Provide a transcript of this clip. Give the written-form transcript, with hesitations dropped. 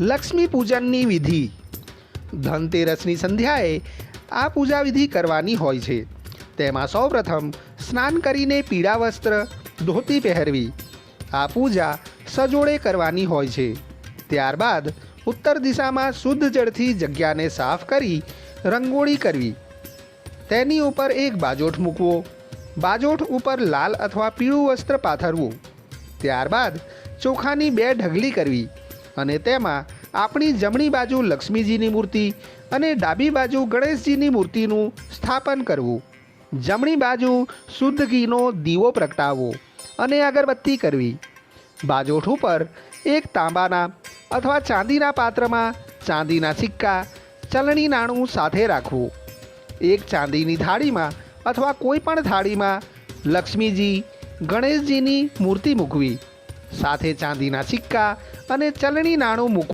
લક્ષ્મી પૂજનની વિધિ. ધનતેરસની સંધ્યાએ આ પૂજા વિધિ કરવાની હોય છે. તેમાં સૌપ્રથમ સ્નાન કરીને પીળા વસ્ત્ર ધોતી પહેરવી. આ પૂજા સજોડે કરવાની હોય છે. ત્યારબાદ ઉત્તર દિશામાં શુદ્ધ જળથી જગ્યાને સાફ કરી રંગોળી કરવી. તેની ઉપર એક બાજોઠ મૂકવો. બાજોઠ ઉપર લાલ અથવા પીળું વસ્ત્ર પાથરવું. ત્યારબાદ ચોખાની 2 ઢગલી કરવી અને તેમાં આપણી જમણી બાજુ લક્ષ્મીજીની મૂર્તિ અને ડાબી બાજુ ગણેશજીની મૂર્તિનું સ્થાપન કરવું. જમણી બાજુ શુદ્ધ ઘીનો દીવો પ્રગટાવવો અને અગરબત્તી કરવી. બાજોઠ ઉપર એક તાંબાના અથવા ચાંદીના પાત્રમાં ચાંદીના સિક્કા, ચલણી નાણું સાથે રાખવું. એક ચાંદીની થાળીમાં અથવા કોઈ પણ થાળીમાં લક્ષ્મીજી, ગણેશજીની મૂર્તિ મૂકવી. સાથે ચાંદીના સિક્કા અને ચલણી નાણું મૂકવું.